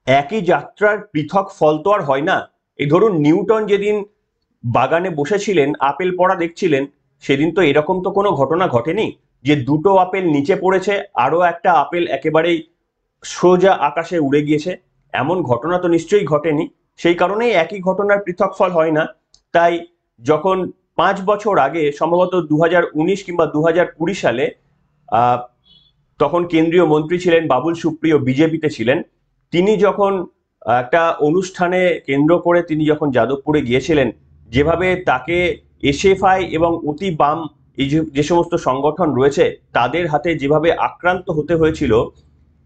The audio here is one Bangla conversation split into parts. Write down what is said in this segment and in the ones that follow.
একই যাত্রার পৃথক ফল তো আর হয় না। এই ধরুন নিউটন যেদিন বাগানে বসেছিলেন আপেল পড়া দেখছিলেন, সেদিন তো এরকম তো কোনো ঘটনা ঘটেনি যে দুটো আপেল নিচে পড়েছে, আরো একটা আপেল একেবারেই সোজা আকাশে উড়ে গিয়েছে। এমন ঘটনা তো নিশ্চয়ই ঘটেনি। সেই কারণেই একই ঘটনার পৃথক ফল হয় না। তাই যখন 5 বছর আগে সম্ভবত 2019 কিংবা 2020 সালে আহ তখন কেন্দ্রীয় মন্ত্রী ছিলেন বাবুল সুপ্রিয়, বিজেপিতে ছিলেন, তিনি যখন একটা অনুষ্ঠানে কেন্দ্র করে তিনি যখন যাদবপুরে গিয়েছিলেন, যেভাবে তাকে এসএফআই এবং অতি বাম এই যে সমস্ত সংগঠন রয়েছে তাদের হাতে যেভাবে আক্রান্ত হতে হয়েছিল,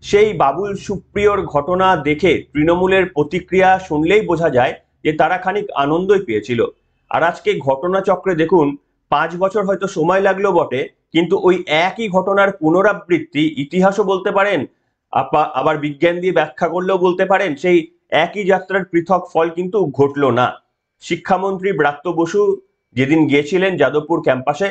সেই বাবুল সুপ্রিয়র ঘটনা দেখে তৃণমূলের প্রতিক্রিয়া শুনলেই বোঝা যায় যে তারা খানিক আনন্দই পেয়েছিল। আর আজকে ঘটনাচক্রে দেখুন, 5 বছর হয়তো সময় লাগলো বটে, কিন্তু ওই একই ঘটনার পুনরাবৃত্তি, ইতিহাসও বলতে পারেন, আবার বিজ্ঞান দিয়ে ব্যাখ্যা করলেও বলতে পারেন, সেই একই যাত্রার পৃথক ফল কিন্তু ঘটলো না। শিক্ষামন্ত্রী ব্রাত্য বসু যেদিন গিয়েছিলেন যাদবপুর ক্যাম্পাসে,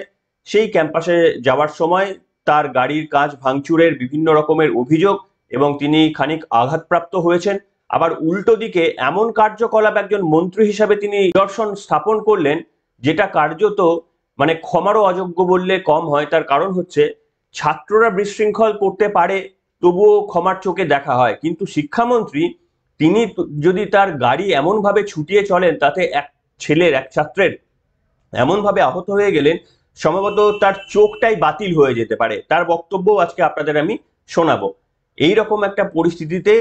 সেই ক্যাম্পাসে যাওয়ার সময় তার গাড়ির কাঁচ ভাঙচুরের বিভিন্ন রকমের অভিযোগ এবং তিনি খানিক আঘাতপ্রাপ্ত হয়েছেন। আবার উল্টো দিকে এমন কার্যকলাপ একজন মন্ত্রী হিসাবে তিনি নিদর্শন স্থাপন করলেন, যেটা কার্যত মানে ক্ষমারও অযোগ্য বললে কম হয়। তার কারণ হচ্ছে, ছাত্ররা বিশৃঙ্খল করতে পারে, তবুও ক্ষমার চোখে দেখা হয়, কিন্তু শিক্ষামন্ত্রী তিনি যদি তার গাড়ি এমন ভাবে ছুটিয়ে চলেন, তাতে এক ছাত্রের এমন ভাবে আহত হয়ে গেলেন, সম্ভবত তার চোখটাই বাতিল হয়ে যেতে পারে। তার বক্তব্য আজকে আপনাদের আমি শোনাবো। এইরকম একটা পরিস্থিতিতে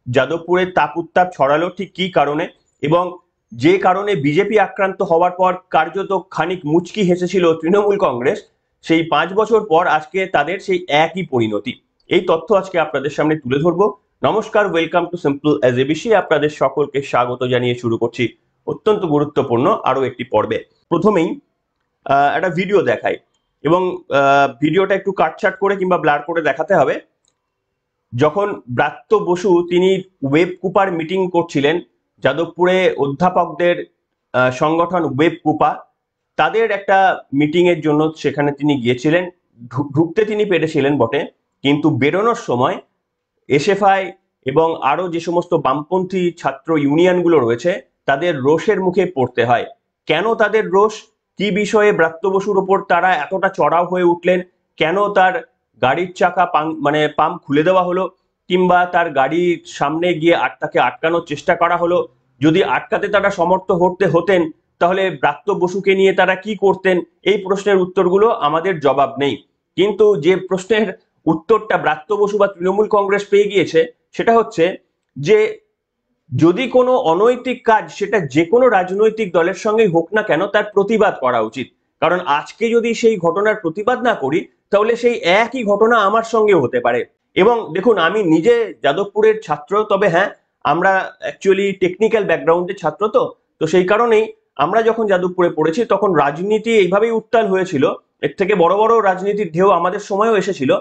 যাদবপুরের তাপ উত্তাপ ছড়ালো ঠিক কি কারণে, এবং যে কারণে বিজেপি আক্রান্ত হওয়ার পর কার্যত খানিক মুচকি হেসেছিল তৃণমূল কংগ্রেস, সেই 5 বছর পর আজকে তাদের সেই একই পরিণতি। এই তথ্য আজকে আপনাদের সামনে তুলে ধরবো। নমস্কার, welcome to simple as ABC. আপনাদের সকলকে স্বাগত জানিয়ে শুরু করছি অত্যন্ত গুরুত্বপূর্ণ আরো একটি পর্বে। প্রথমেই একটা ভিডিও দেখাই, এবং ভিডিওটা একটু কাটছাট করে কিংবা ব্লার করে দেখাতে হবে। যখন ব্রাত্য বসু তিনি ওয়েব কুপার মিটিং করছিলেন, যাদবপুরে অধ্যাপকদের সংগঠন ওয়েব কুপা, তাদের একটা মিটিং এর জন্য সেখানে তিনি গিয়েছিলেন। ঢুকতে তিনি পেরেছিলেন বটে, কিন্তু বেরোনোর সময় এসএফআই এবং আরো যে সমস্ত বামপন্থী ছাত্র ইউনিয়নগুলো রয়েছে তাদের রোষের মুখে পড়তে হয়। কেন তাদের রোষ, কি বিষয়ে ব্রাত্য বসুর ওপর তারা এতটা চড়াও হয়ে উঠলেন, কেন তার গাড়ির চাকা পাম্প খুলে দেওয়া হলো, কিংবা তার গাড়ির সামনে গিয়ে তাকে আটকানোর চেষ্টা করা হলো। যদি আটকাতে তারা সমর্থ হতেন, তাহলে ব্রাত্য বসুকে নিয়ে তারা কি করতেন? এই প্রশ্নের উত্তরগুলো আমাদের জবাব নেই। কিন্তু যে প্রশ্নের উত্তরটা ব্রাত্য বসু বা তৃণমূল কংগ্রেস পেয়ে গিয়েছে, সেটা হচ্ছে যে যদি কোনো অনৈতিক কাজ, সেটা যে কোনো রাজনৈতিক দলের সঙ্গেই হোক না কেন, তার প্রতিবাদ করা উচিত। কারণ আজকে যদি সেই ঘটনার প্রতিবাদ না করি, তাহলে সেই একই ঘটনা আমার সঙ্গেও হতে পারে। এবং দেখুন, আমি নিজে যাদবপুরের ছাত্র, তবে হ্যাঁ, আমরা অ্যাকচুয়ালি টেকনিক্যাল ব্যাকগ্রাউন্ডের ছাত্র, তো সেই কারণেই আমরা যখন যাদবপুরে পড়েছি তখন রাজনীতি এইভাবেই উত্তাল হয়েছিল। এর থেকে বড় বড় রাজনীতির ঢেউ আমাদের সময়ও এসেছিল,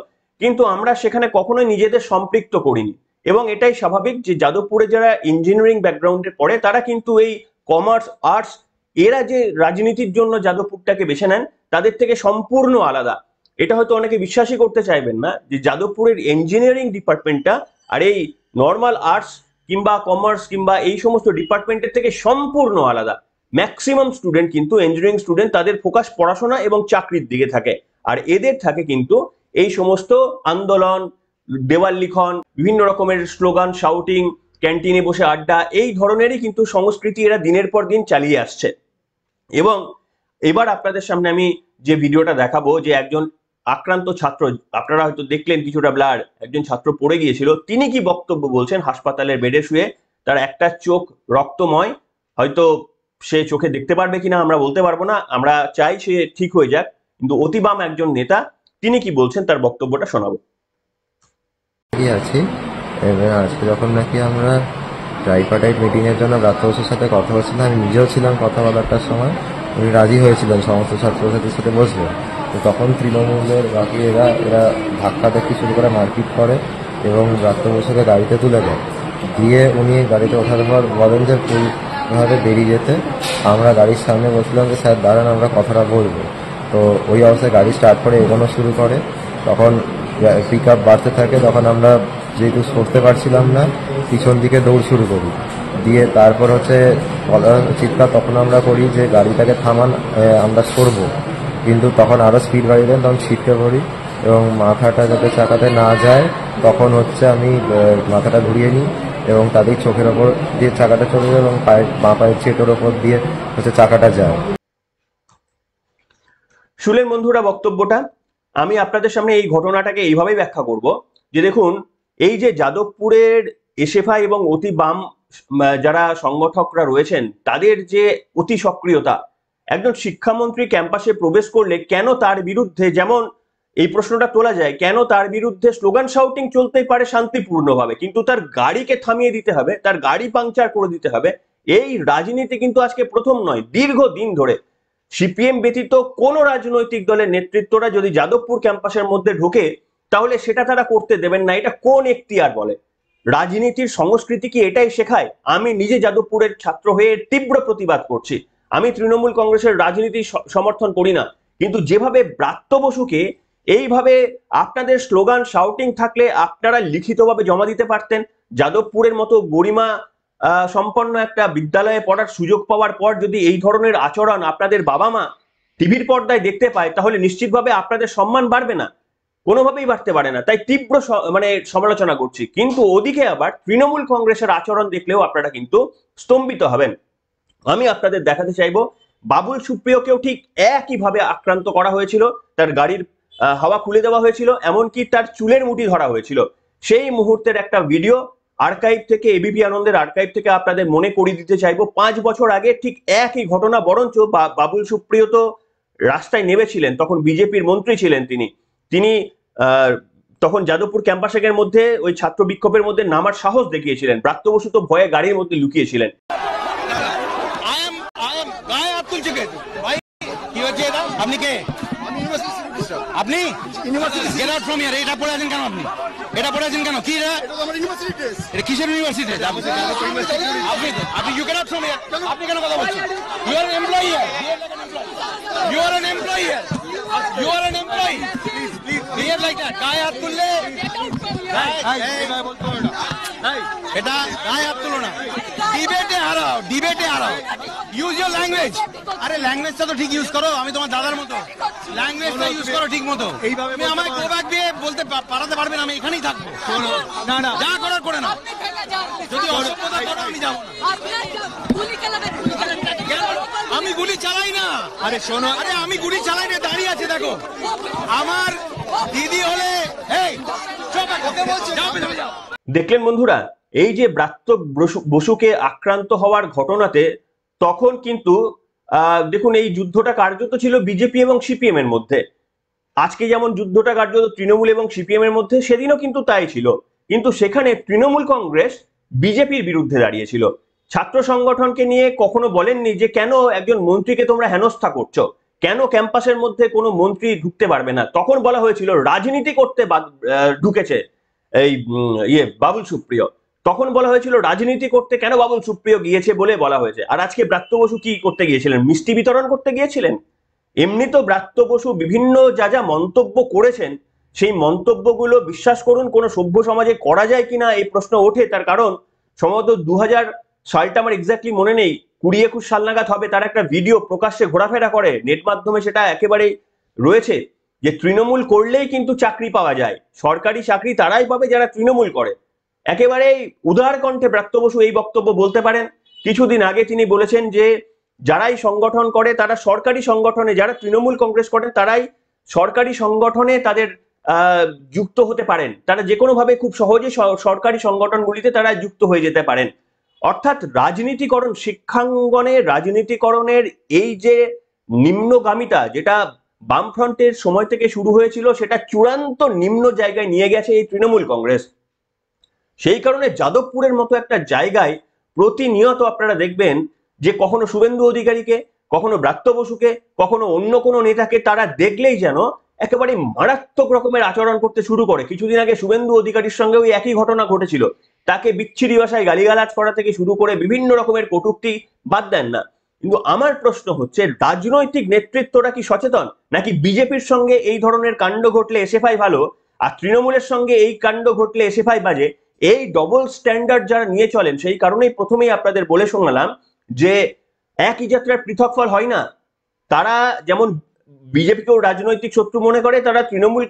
কিন্তু আমরা সেখানে কখনোই নিজেদের সম্পৃক্ত করিনি। এবং এটাই স্বাভাবিক যে যাদবপুরে যারা ইঞ্জিনিয়ারিং ব্যাকগ্রাউন্ডে পড়ে তারা কিন্তু এই কমার্স, আর্টস, এরা যে রাজনীতির জন্য যাদবপুরটাকে বেছে নেন, তাদের থেকে সম্পূর্ণ আলাদা। এটা হয়তো অনেকে বিশ্বাসই করতে চাইবেন না যে যাদবপুরের ইঞ্জিনিয়ারিং ডিপার্টমেন্টটা আর এই নর্মাল আর্টস কিংবা কমার্স কিংবা এই সমস্ত ডিপার্টমেন্টের থেকে সম্পূর্ণ আলাদা। ম্যাক্সিমাম স্টুডেন্ট কিন্তু ইঞ্জিনিয়ারিং স্টুডেন্ট, তাদের ফোকাস পড়াশোনা এবং চাকরির দিকে থাকে, আর এদের থাকে কিন্তু এই সমস্ত আন্দোলন, দেওয়াল লিখন, বিভিন্ন রকমের স্লোগান, শাউটিং, ক্যান্টিনে বসে আড্ডা, এই ধরনেরই কিন্তু সংস্কৃতি এরা দিনের পর দিন চালিয়ে আসছে। এবং এবার আপনাদের সামনে আমি যে ভিডিওটা দেখাবো, যে একজন আক্রান্ত ছাত্র, আপনারা হয়তো দেখলেন কিছুটা ব্লার, একজন ছাত্র পড়ে গিয়েছিল, তিনি কি বক্তব্য বলছেন হাসপাতালের বেডে শুয়ে। তার একটা চোখ রক্তময়, হয়তো সে চোখে দেখতে পারবে কিনা আমরা বলতে পারবো না, আমরা চাই সে ঠিক হয়ে যাক, কিন্তু অতিবাম একজন নেতা, তিনি কি বলছেন তার বক্তব্যটা শোনাবো। আছি এবার আজকে যখন নাকি আমরা ট্রাইপার্টাইট মিটিং এর জন্য ব্রাত্য বসুর সাথে কথা বলছিলাম, আমি নিজেও ছিলাম কথা বলাটার সময়, উনি রাজি হয়েছিলেন সমস্ত ছাত্রছাত্রীর সাথে বসবেন। তো তখন তৃণমূলের বাকি এরা ধাক্কা দেখি শুরু করে, মারপিট করে এবং ব্রাত্য বসুকে গাড়িতে তুলে দেয়। দিয়ে উনি গাড়িতে ওঠার পর বলেন যে পুরোভাবে বেরিয়ে যেতে। আমরা গাড়ির সামনে বসলাম যে স্যার দাঁড়ান, আমরা কথাটা বলবো। তো ওই অবস্থায় গাড়ি স্টার্ট করে এগোনো শুরু করে, তখন পিক আপ বাড়তে থাকে। তখন আমরা যেহেতু সরতে পারছিলাম না, পিছন দিকে দৌড় শুরু করি। দিয়ে তারপর হচ্ছে চিৎকার তখন আমরা করি যে গাড়িটাকে থামান, আমরা সরবো। কিন্তু তখন আরও স্পিড বাড়িয়ে দেন, তখন ছিটকে পড়ি এবং মাথাটা যাতে চাকাতে না যায় তখন হচ্ছে আমি মাথাটা ঘুরিয়ে নিই এবং তাদের চোখের ওপর দিয়ে চাকাটা চলে যায় এবং বাঁ পায়ের চেটোর ওপর দিয়ে হচ্ছে চাকাটা যায়। শুনলেন বন্ধুরা বক্তব্যটা। আমি আপনাদের সামনে এই ঘটনাটাকে এইভাবেই ব্যাখ্যা করব যে দেখুন, এই যে যাদবপুরের এসএফআই এবং অতি বাম যারা সংগঠকরা রয়েছেন তাদের যে অতি সক্রিয়তা, একজন শিক্ষামন্ত্রী ক্যাম্পাসে প্রবেশ করলে কেন তার বিরুদ্ধে, যেমন এই প্রশ্নটা তোলা যায়, কেন তার বিরুদ্ধে স্লোগান শাউটিং চলতেই পারে শান্তিপূর্ণভাবে, কিন্তু তার গাড়িকে থামিয়ে দিতে হবে, তার গাড়ি পাংচার করে দিতে হবে। এই রাজনীতি কিন্তু আজকে প্রথম নয়, দীর্ঘদিন ধরে সিপিএম ব্যতীত কোন রাজনৈতিক দলের নেতৃত্বরা যদি যাদবপুর ক্যাম্পাসের মধ্যে ঢোকে তাহলে সেটা তারা করতে দেবেন না। এটা কোন এখতিয়ার বলে? রাজনীতির সংস্কৃতি কি এটাই শেখায়? আমি নিজে যাদবপুরের ছাত্র হয়ে তীব্র প্রতিবাদ করছি। আমি তৃণমূল কংগ্রেসের রাজনীতি সমর্থন করি না, কিন্তু যেভাবে ব্রাত্য বসুকে এইভাবে আপনাদের স্লোগান শাউটিং থাকলে আপনারা লিখিতভাবে জমা দিতে পারতেন। যাদবপুরের মতো গরিমা সম্পন্ন একটা বিদ্যালয়ে পড়ার সুযোগ পাওয়ার পর যদি এই ধরনের আচরণ আপনাদের বাবা মা টিভির পর্দায় দেখতে পায় তাহলে নিশ্চিতভাবে আপনাদের সম্মান বাড়বে না, কোনোভাবেই বাড়তে পারে না। তাই তীব্র মানে সমালোচনা করছি। কিন্তু ওদিকে আবার তৃণমূল কংগ্রেসের আচরণ দেখলেও আপনারা কিন্তু স্তম্ভিত হবেন। আমি আপনাদের দেখাতে চাইবো বাবুল সুপ্রিয়কেও ঠিক একইভাবে আক্রান্ত করা হয়েছিল, তার গাড়ির হাওয়া খুলে দেওয়া হয়েছিল, এমনকি তার চুলের মুঠি ধরা হয়েছিল। সেই মুহূর্তের একটা ভিডিও আর্কাইভ থেকে, এবিপি আনন্দের আর্কাইভ থেকে আপনাদের মনে করিয়ে দিতে চাইবো। 5 বছর আগে ঠিক একই ঘটনা, বরঞ্চ বাবুল সুপ্রিয় তো রাস্তায় নেমেছিলেন, তখন বিজেপির মন্ত্রী ছিলেন তিনি। তিনি তখন যাদবপুর ক্যাম্পাসের মধ্যে ওই ছাত্র বিক্ষোভের মধ্যে নামার সাহস দেখিয়েছিলেন। ব্রাত্য বসু তো ভয়ে গাড়ির মধ্যে লুকিয়েছিলেন। আপনি কে? আপনি গেট আউট ফ্রম হিয়ার। এটা পড়ে আছেন কেন? আপনি এটা পড়ে আছেন কেন? কি এটা কিসের ইউনিভার্সিটি? আপনি you get out from here. আপনি কেন কথা বলছেন? You are an employee here. You are an employee here. You are an employee. Please behave like that. গায়ে হাত তুললে এটা গায়ে হাত তুলো না। ডিবেটে হারাও, ডিবেটে হারাও। Use your language. আরে ল্যাঙ্গুয়েজটা তো ঠিক ইউজ করো। আমি তোমার দাদার মতো, ল্যাঙ্গুয়েজটা ইউজ করো ঠিক মতো। তুমি আমায় গো ব্যাক দিয়ে বলতে পারাতে পারবে না। আমি এখানেই থাকবো। না না, যা করার করে না। যদি অসভ্যতা করো আমি যাবো না। আমি গুলি চালাই না। আরে শোনো, আরে আমি গুলি চালাই না, দাঁড়িয়ে আছে দেখো। আমার দিদি হলে এই ওকে বলছি যাও। দেখলেন বন্ধুরা, এই যে ব্রাত্য বসুকে আক্রান্ত হওয়ার ঘটনাতে তখন কিন্তু দেখুন এই যুদ্ধটা কার্যত ছিল বিজেপি এবং সিপিএম এর মধ্যে। আজকে যেমন যুদ্ধটা কার্যত তৃণমূল এবং সিপিএম এর মধ্যে, সেদিনও কিন্তু তাই ছিল। কিন্তু সেখানে তৃণমূল কংগ্রেস বিজেপির বিরুদ্ধে দাঁড়িয়েছিল। ছাত্র সংগঠনকে নিয়ে কখনো বলেননি যে কেন একজন মন্ত্রীকে তোমরা হেনস্থা করছো, কেন ক্যাম্পাসের মধ্যে কোনো মন্ত্রী ঢুকতে পারবে না। তখন বলা হয়েছিল রাজনীতি করতে ঢুকেছে এই বাবুল সুপ্রিয়। তখন বলা হয়েছিল রাজনীতি করতে কেন বাবুল সুপ্রিয় গিয়েছে বলে বলা হয়েছে। আর আজকে ব্রাত্য বসু কি করতে গিয়েছিলেন? মিষ্টি বিতরণ করতে গিয়েছিলেন। এমনি তো ব্রাত্য বসু বিভিন্ন যা যা মন্তব্য করেছেন, সেই মন্তব্যগুলো বিশ্বাস করুন কোনো সভ্য সমাজে করা যায় কিনা এই প্রশ্ন ওঠে। তার কারণ সম্ভবত 2000 সালটা আমার এক্স্যাক্টলি মনে নেই, 20-21 সাল নাগাদ হবে, তার একটা ভিডিও প্রকাশ্যে ঘোরাফেরা করে নেট মাধ্যমে, সেটা একেবারেই রয়েছে যে তৃণমূল করলেই কিন্তু চাকরি পাওয়া যায়, সরকারি চাকরি তারাই পাবে যারা তৃণমূল করে। একেবারেই উদার কণ্ঠে ব্রাত্য বসু এই বক্তব্য বলতে পারেন। কিছুদিন আগে তিনি বলেছেন যে যারাই সংগঠন করে তারা সরকারি সংগঠনে, যারা তৃণমূল কংগ্রেস করেন তারাই সরকারি সংগঠনে তাদের যুক্ত হতে পারেন, তারা যে কোনো ভাবে খুব সহজে সরকারি সংগঠনগুলিতে তারা যুক্ত হয়ে যেতে পারেন। অর্থাৎ রাজনীতিকরণ, শিক্ষাঙ্গনে রাজনীতিকরণের এই যে নিম্নগামিতা, যেটা বামফ্রন্টের সময় থেকে শুরু হয়েছিল, সেটা চূড়ান্ত নিম্ন জায়গায় নিয়ে গেছে এই তৃণমূল কংগ্রেস। সেই কারণে যাদবপুরের মতো একটা জায়গায় প্রতিনিয়ত আপনারা দেখবেন যে কখনো শুভেন্দু অধিকারীকে, কখনো ব্রাত্য বসুকে, কখনো অন্য কোনো নেতাকে তারা দেখলেই যেন একেবারে মারাত্মক রকমের আচরণ করতে শুরু করে। কিছুদিন আগে শুভেন্দু অধিকারীর সঙ্গেও একই ঘটনা ঘটেছিল। তাকে বিচ্ছিরি ভাষায় গালিগালাজ করা থেকে শুরু করে বিভিন্ন রকমের কটূক্তি বাদ দেন না। কিন্তু আমার প্রশ্ন হচ্ছে, রাজনৈতিক নেতৃত্বরা কি সচেতন, নাকি বিজেপির সঙ্গে এই ধরনের কাণ্ড ঘটলে এসএফআই ভালো আর তৃণমূলের সঙ্গে এই কাণ্ড ঘটলে এসএফআই বাজে। এই ডবল স্ট্যান্ডার্ড যারা নিয়ে চলেন, সেই কারণেই প্রথমেই আপনাদের বলে শোনালাম যে একই যাত্রার পৃথক ফল হয় না। তারা যেমন বিজেপিকেও রাজনৈতিক শত্রু মনে করে, তারা তৃণমূল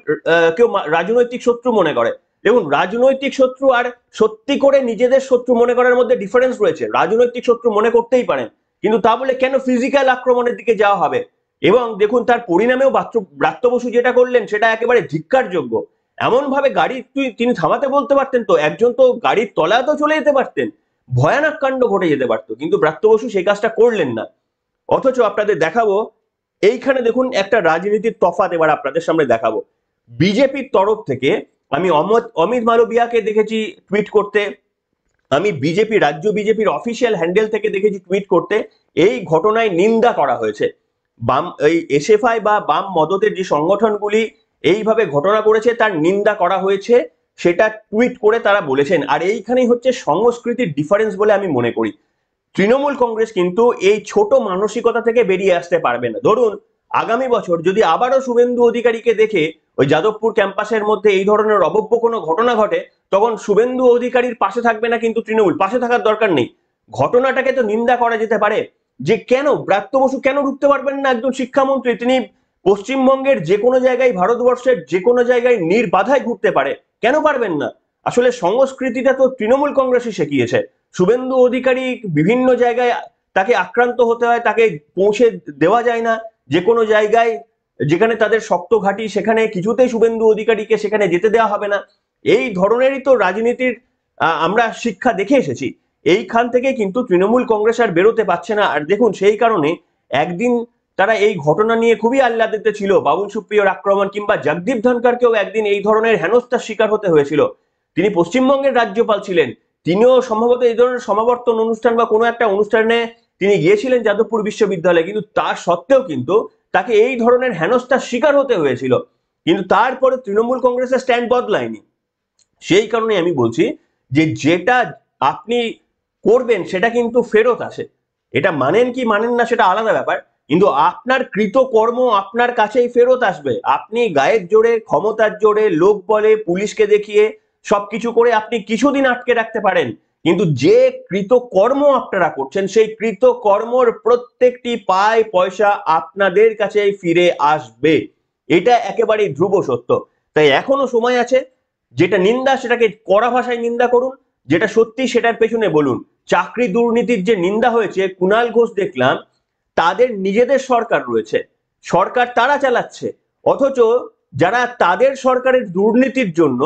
কেউ রাজনৈতিক শত্রু মনে করে। দেখুন, রাজনৈতিক শত্রু আর সত্যি করে নিজেদের শত্রু মনে করার মধ্যে ডিফারেন্স রয়েছে। রাজনৈতিক শত্রু মনে করতেই পারেন, কিন্তু তা বলে কেন ফিজিক্যাল আক্রমণের দিকে যাওয়া হবে? এবং দেখুন, তার পরিণামেও ব্রাত্য বসু যেটা করলেন সেটা একেবারে ধিক্কারযোগ্য। এমন ভাবে গাড়ি তিনি থামাতে বলতে পারতেন, তো একজন তো গাড়ির তলায় তো চলে যেতে পারতেন, ভয়ানক কাণ্ড ঘটে যেতে পারতো, কিন্তু ব্রাত্য বসু সেই কাজটা করলেন না। অথচ আপনাদের দেখাবো এইখানে দেখুন একটা রাজনীতির তফাৎ এবার আপনাদের সামনে দেখাবো। বিজেপির তরফ থেকে আমি অমিত মালবিয়াকে দেখেছি টুইট করতে, আমি রাজ্য বিজেপির অফিসিয়াল হ্যান্ডেল থেকে দেখেছি টুইট করতে, এই ঘটনায় নিন্দা করা হয়েছে। বাম এই এসএফআই বা বাম মদতের যে সংগঠনগুলি এইভাবে ঘটনা করেছে তার নিন্দা করা হয়েছে, সেটা টুইট করে তারা বলেছেন। আর এইখানেই হচ্ছে সংস্কৃতির ডিফারেন্স বলে আমি মনে করি। তৃণমূল কংগ্রেস কিন্তু এই ছোট মানসিকতা থেকে বেরিয়ে আসতে পারবে না। ধরুন আগামী বছর যদি আবারও শুভেন্দু অধিকারীকে দেখে ওই যাদবপুর ক্যাম্পাসের মধ্যে এই ধরনের অভব্য কোনো ঘটনা ঘটে, তখন শুভেন্দু অধিকারীর পাশে থাকবে না কিন্তু তৃণমূল, পাশে থাকার দরকার নেই। ঘটনাটাকে তো নিন্দা করা যেতে পারে, যে কেন ব্রাত্য বসু কেন ঢুকতে পারবেন না? একজন শিক্ষামন্ত্রী, তিনি পশ্চিমবঙ্গের যে কোনো জায়গায়, ভারতবর্ষের যে কোনো জায়গায় নির্বাধায় ঘুরতে পারে, কেন পারবেন না? আসলে সংস্কৃতিটা তো তৃণমূল কংগ্রেসই শিখিয়েছে। শুভেন্দু অধিকারী বিভিন্ন জায়গায় তাকে আক্রান্ত হতে হয়, তাকে পৌঁছে দেওয়া যায় না। যে কোনো জায়গায় যেখানে তাদের শক্ত ঘাঁটি, সেখানে কিছুতেই শুভেন্দু অধিকারীকে সেখানে যেতে দেওয়া হবে না। এই ধরনেরই তো রাজনীতির আমরা শিক্ষা দেখে এসেছি। এইখান থেকে কিন্তু তৃণমূল কংগ্রেস আর বেরোতে পারছে না। আর দেখুন, সেই কারণে একদিন তারা এই ঘটনা নিয়ে খুবই আহ্লাদিত ছিল। বাবুল সুপ্রিয়র আক্রমণ, কিংবা জগদীপ ধনকরকেও একদিন এই ধরনের হেনস্থার শিকার হতে হয়েছিল। তিনি পশ্চিমবঙ্গের রাজ্যপাল ছিলেন, তিনিও সম্ভবত এই ধরনের সমাবর্তন অনুষ্ঠান বা কোনো একটা অনুষ্ঠানে তিনি গিয়েছিলেন যাদবপুর বিশ্ববিদ্যালয়ে, কিন্তু তার সত্ত্বেও কিন্তু তাকে এই ধরনের হেনস্থার শিকার হতে হয়েছিল। কিন্তু তারপরে তৃণমূল কংগ্রেসের স্ট্যান্ড বদলায়নি। সেই কারণে আমি বলছি যে যেটা আপনি করবেন সেটা কিন্তু ফেরত আসে। এটা মানেন কি মানেন না সেটা আলাদা ব্যাপার, কিন্তু আপনার কৃতকর্ম আপনার কাছেই ফেরত আসবে। আপনি গায়ের জোরে, ক্ষমতার জোরে, লোক বলে, পুলিশকে দেখিয়ে সবকিছু করে আপনি কিছুদিন আটকে রাখতে পারেন, কিন্তু যে কৃতকর্ম আপনারা করছেন সেই কৃতকর্মর প্রত্যেকটি পায় পয়সা আপনাদের কাছেই ফিরে আসবে। এটা একেবারেই ধ্রুব সত্য। তাই এখনো সময় আছে। যেটা নিন্দা সেটাকে কড়া ভাষায় নিন্দা করুন, যেটা সত্যি সেটার পেছনে বলুন। চাকরি দুর্নীতির যে নিন্দা হয়েছে, কুণাল ঘোষ দেখলাম তাদের নিজেদের সরকার রয়েছে, সরকার তারা চালাচ্ছে, অথচ যারা তাদের সরকারের দুর্নীতির জন্য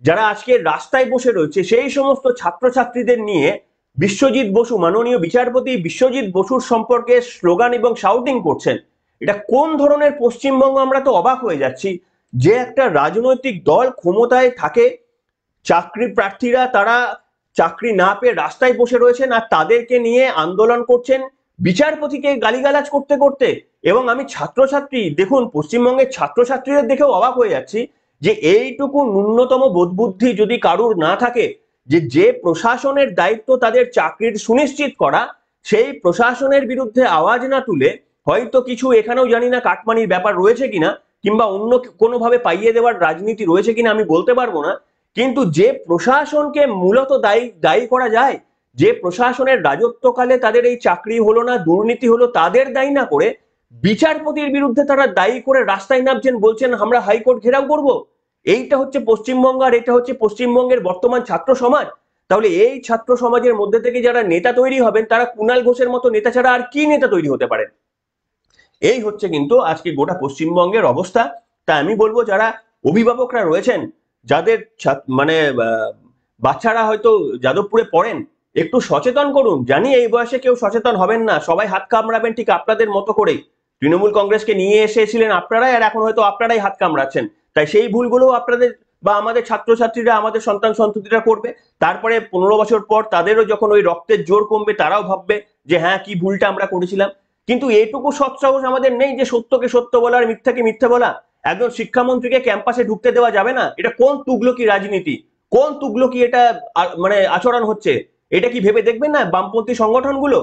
যারা আজকে রাস্তায় বসে রয়েছে, সেই সমস্ত ছাত্রছাত্রীদের নিয়ে বিশ্বজিৎ বসু, মাননীয় বিচারপতি বিশ্বজিৎ বসুর সম্পর্কে স্লোগান এবং শাউটিং করছেন। এটা কোন ধরনের পশ্চিমবঙ্গ? আমরা তো অবাক হয়ে যাচ্ছি যে একটা রাজনৈতিক দল ক্ষমতায় থাকে, চাকরি প্রার্থীরা তারা চাকরি না পেয়ে রাস্তায় বসে রয়েছেন, আর তাদেরকে নিয়ে আন্দোলন করছেন বিচারপতিকে গালিগালাজ করতে করতে। এবং আমি ছাত্রছাত্রী, দেখুন পশ্চিমবঙ্গের ছাত্রছাত্রীদের দেখেও অবাক হয়ে যাচ্ছি যে এইটুকু ন্যূনতম বোধবুদ্ধি যদি কারুর না থাকে, যে প্রশাসনের দায়িত্ব তাদের চাকরির সুনিশ্চিত করা, সেই প্রশাসনের বিরুদ্ধে আওয়াজ না তুলে, হয়তো কিছু এখানেও জানি না কাটমানির ব্যাপার রয়েছে কিনা, কিংবা অন্য কোনোভাবে পাইয়ে দেওয়ার রাজনীতি রয়েছে কিনা আমি বলতে পারবো না, কিন্তু যে প্রশাসনকে মূলত দায়ী করা যায়, যে প্রশাসনের রাজত্বকালে তাদের এই চাকরি হলো না, দুর্নীতি হলো, তাদের দায়ী না করে বিচারপতির বিরুদ্ধে তারা দায়ী করে রাস্তায় নামছেন, বলছেন আমরা হাইকোর্ট ঘেরাও করব। এইটা হচ্ছে পশ্চিমবঙ্গ, আর এটা হচ্ছে পশ্চিমবঙ্গের বর্তমান ছাত্র সমাজ। তাহলে এই ছাত্র সমাজের মধ্যে থেকে যারা নেতা তৈরি হবেন, তারা কুণাল ঘোষের মতো নেতা ছাড়া আর কি নেতা তৈরি হতে পারেন? এই হচ্ছে কিন্তু আজকে গোটা পশ্চিমবঙ্গের অবস্থা। তাই আমি বলবো যারা অভিভাবকরা রয়েছেন, যাদের মানে বাচ্চারা হয়তো যাদবপুরে পড়েন, একটু সচেতন করুন। জানি এই বয়সে কেউ সচেতন হবেন না, সবাই হাত কামড়াবেন ঠিক আপনাদের মতো করেই। তৃণমূল কংগ্রেসকে নিয়ে এসেছিলেন আপনারাই, আর এখন হয়তো আপনারাই হাত কামড়াচ্ছেন। তাই সেই ভুলগুলো আপনাদের বা আমাদের ছাত্রছাত্রীরা, আমাদের সন্তান সন্ততিরা করবে। তারপরে 15 বছর পর তাদেরও যখন ওই রক্তের জোর কমবে, তারাও ভাববে যে হ্যাঁ, কি ভুলটা আমরা করেছিলাম। কিন্তু এটুকু সৎসাহস আমাদের নেই যে সত্যকে সত্য বলা আর মিথ্যাকে মিথ্যা বলা। একজন শিক্ষামন্ত্রীকে ক্যাম্পাসে ঢুকতে দেওয়া যাবে না, এটা কোন তুগলকি রাজনীতি, কোন তুগলকি এটা মানে আচরণ হচ্ছে? এটা কি ভেবে দেখবেন না বামপন্থী সংগঠনগুলো?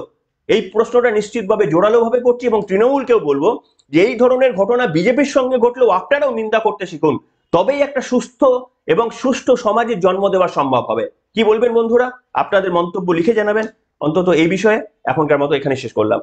এই প্রশ্নটা নিশ্চিতভাবে জোরালো ভাবে করছি, এবং তৃণমূলকেও বলবো যে এই ধরনের ঘটনা বিজেপির সঙ্গে ঘটলেও আপনারাও নিন্দা করতে শিখুন। তবেই একটা সুস্থ এবং সুষ্ঠু সমাজের জন্ম দেওয়া সম্ভব হবে। কি বলবেন বন্ধুরা? আপনাদের মন্তব্য লিখে জানাবেন। অন্তত এই বিষয়ে এখনকার মতো এখানে শেষ করলাম।